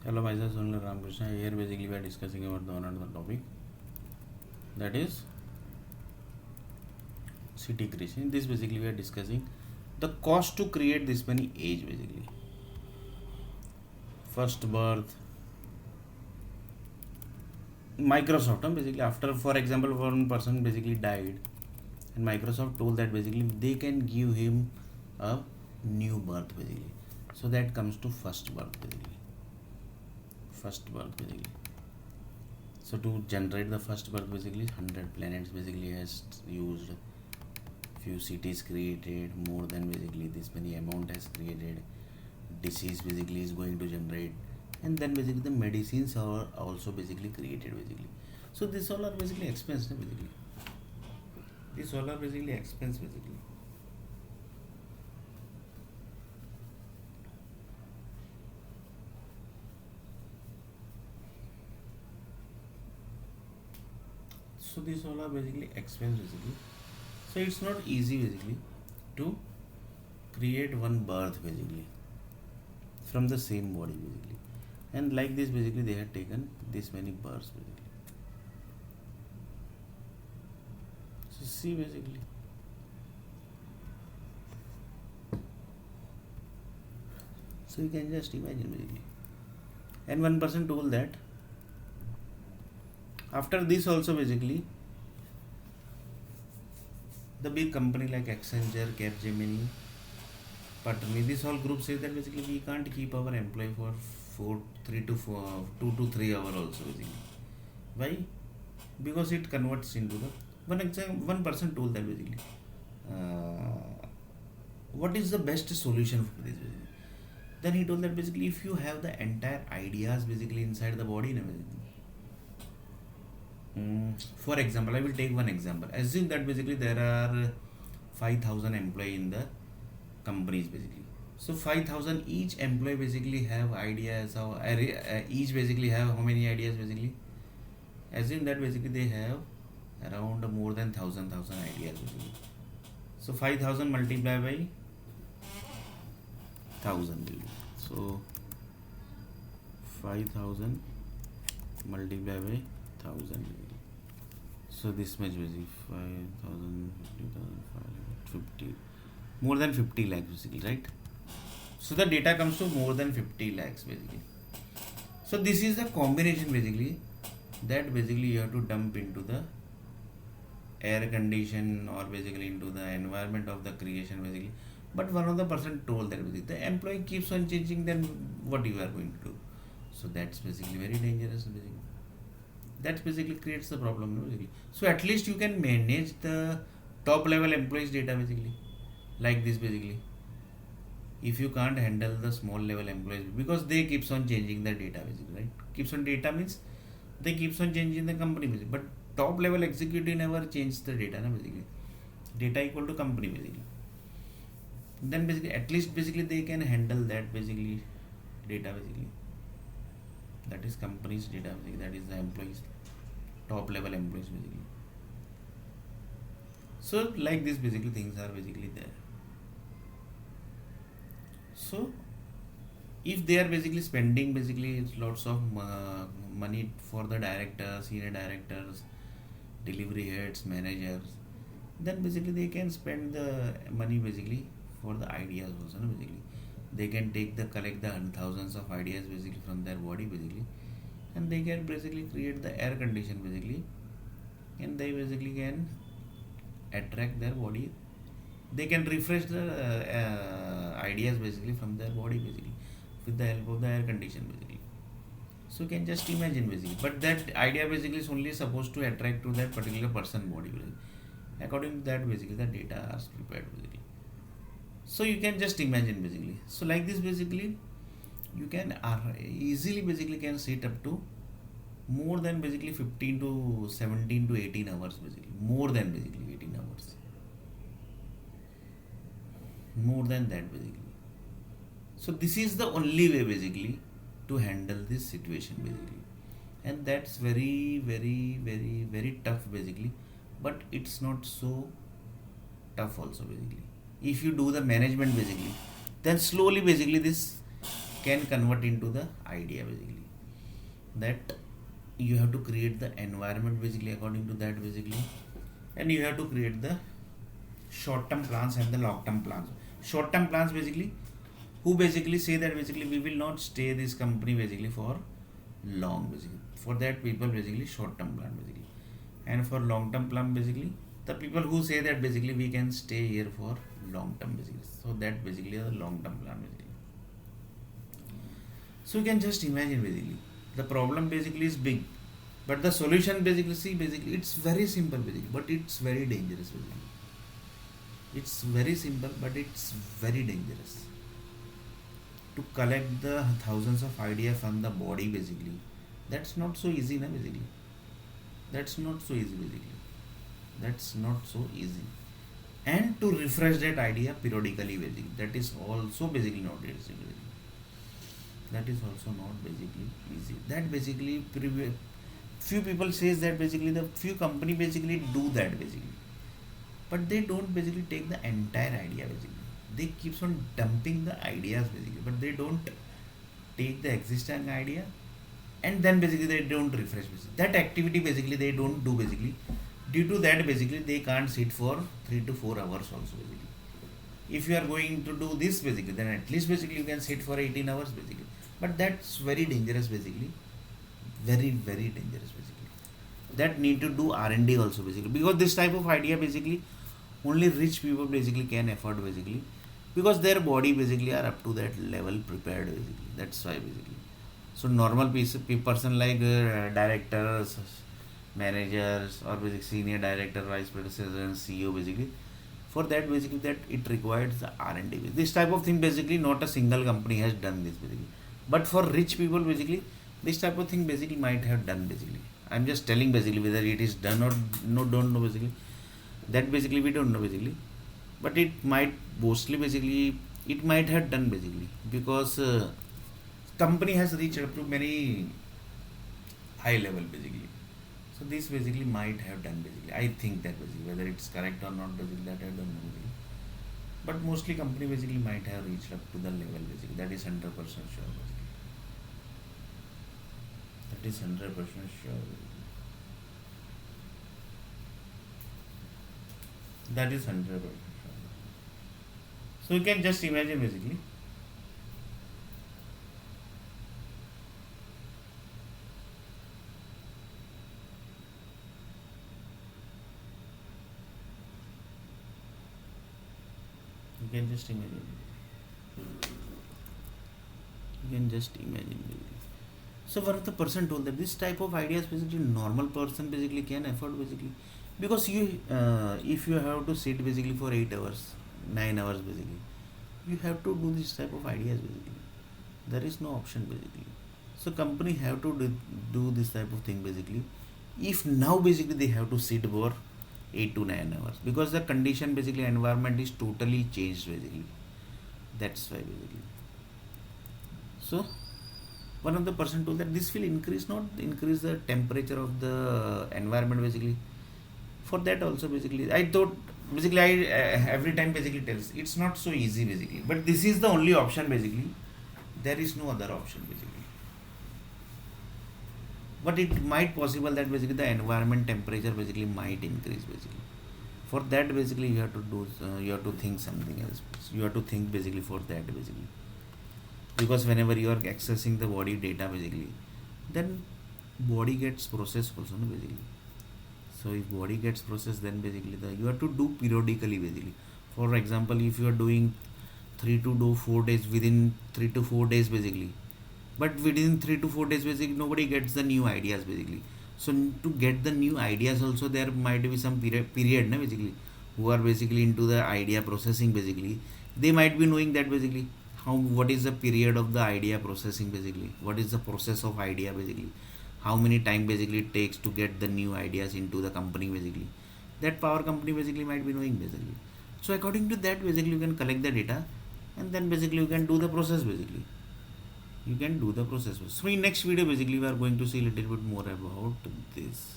Hello, myself Sunil Ramakrishna. Here basically we are discussing about the another topic, that is city creation. In this basically we are discussing the cost to create this many age basically. First birth, Microsoft basically after, for example, one person basically died and Microsoft told that basically they can give him a new birth basically. So that comes to first birth basically. First birth basically. So to generate the first birth basically 100 planets basically has used, few cities created, more than basically this many amount has created, disease basically is going to generate, and then basically the medicines are also basically created basically. So this all are basically expense basically. This all are basically expense basically. So these all are basically expense basically. So it's not easy basically to create one birth basically from the same body basically. And like this basically they had taken this many births basically. So see basically. So you can just imagine basically. And one person told that after this also basically the big company like Accenture, Capgemini, Patani, this whole group says that basically we can't keep our employee for 2 to 3 hours also basically. Why? Because it converts into the one person told that basically what is the best solution for this basically. Then he told that basically if you have the entire ideas basically inside the body and everything. For example, I will take one example. Assume that basically there are 5,000 employees in the companies basically. So 5,000 each employee basically have ideas. Each basically have how many ideas basically? Assume that basically they have around more than 1,000 ideas basically. So 5,000 multiplied by 1,000 basically. So 5,000 multiplied by 1,000. So this much basically 5,000, 50,000, 50, more than 50 lakhs basically, right? So the data comes to more than 50 lakhs basically. So this is the combination basically that basically you have to dump into the air condition or basically into the environment of the creation basically. But one of the person told that basically the employee keeps on changing, then what you are going to do? So that's basically very dangerous basically. That basically creates the problem basically. So at least you can manage the top level employees data basically like this basically. If you can't handle the small level employees because they keeps on changing the data basically, right? Keeps on data means they keeps on changing the company basically, but top level executive never change the data basically. Data equal to company basically. Then basically at least basically they can handle that basically data basically. That is company's data basically, that is the employees, top level employees basically. So like this basically things are basically there. So if they are basically spending basically lots of money for the directors, senior directors, delivery heads, managers, then basically they can spend the money basically for the ideas also basically. They can collect the thousands of ideas basically from their body basically, and they can basically create the air condition basically, and they basically can attract their body. They can refresh the ideas basically from their body basically with the help of the air condition basically. So you can just imagine basically, but that idea basically is only supposed to attract to that particular person body basically. According to that basically the data are prepared basically. So you can just imagine basically. So like this basically you can easily basically can sit up to more than basically 15 to 17 to 18 hours basically, more than basically 18 hours, more than that basically. So this is the only way basically to handle this situation basically, and that's very tough basically, but it's not so tough also basically. If you do the management basically, then slowly basically this can convert into the idea basically. That you have to create the environment basically according to that basically, and you have to create the short term plans and the long term plans. Short term plans basically, who basically say that basically we will not stay this company basically for long basically. For that people basically short term plan basically, and for long term plan basically the people who say that basically we can stay here for long term basically. So that basically a long term plan basically. So you can just imagine basically the problem basically is big, but the solution basically, see basically it's very simple basically, but it's very dangerous basically. It's very simple, but it's very dangerous. To collect the thousands of ideas from the body basically, that's not so easy na basically. That's not so easy basically. That's not so easy. And to refresh that idea periodically basically, that is also basically not easy basically. That is also not basically easy. That basically few people says that basically the few company basically do that basically, but they don't basically take the entire idea basically. They keeps on dumping the ideas basically, but they don't take the existing idea, and then basically they don't refresh basically. That activity basically they don't do basically. Due to that basically they can't sit for 3 to 4 hours also basically. If you are going to do this basically, then at least basically you can sit for 18 hours basically. But that's very dangerous basically. Very dangerous basically. That need to do R&D also basically, because this type of idea basically only rich people basically can afford basically, because their body basically are up to that level prepared basically. That's why basically. So normal person like directors, managers, or basically senior director, vice president, CEO basically, for that basically that it requires the R&D. This type of thing basically not a single company has done this basically, but for rich people basically this type of thing basically might have done basically. I'm just telling basically whether it is done or no, don't know basically. That basically we don't know basically, but it might mostly basically it might have done basically, because company has reached up to many high level basically. So this basically might have done basically. I think that basically whether it's correct or not basically, that I don't know basically. But mostly company basically might have reached up to the level basically. That is 100% sure basically. That is 100% sure. That is 100% sure. So you can just imagine basically. You can just imagine. You can just imagine basically. So one of the person told that this type of ideas basically normal person basically can afford basically, because you if you have to sit basically for 8 hours, 9 hours basically, you have to do this type of ideas basically. There is no option basically. So company have to do this type of thing basically. If now basically they have to sit for 8 to 9 hours, because the condition basically environment is totally changed basically. That's why basically. So one of the person told that this will not increase the temperature of the environment basically. For that also basically I thought basically I every time basically tells it's not so easy basically, but this is the only option basically. There is no other option basically. But it might possible that basically the environment temperature basically might increase basically. For that basically you have to do you have to think something else. You have to think basically for that basically, because whenever you are accessing the body data basically, then body gets processed also no, basically. So if body gets processed, then basically you have to do periodically basically. For example, if you are doing 4 days, within 3 to 4 days basically, but within 3 to 4 days basically nobody gets the new ideas basically. So to get the new ideas also there might be some period na, basically, who are basically into the idea processing basically, they might be knowing that basically what is the period of the idea processing basically, what is the process of idea basically, how many time basically it takes to get the new ideas into the company basically. That power company basically might be knowing basically. So according to that basically you can collect the data, and then basically you can do the process basically. You can do the process. So in next video basically we are going to see a little bit more about this.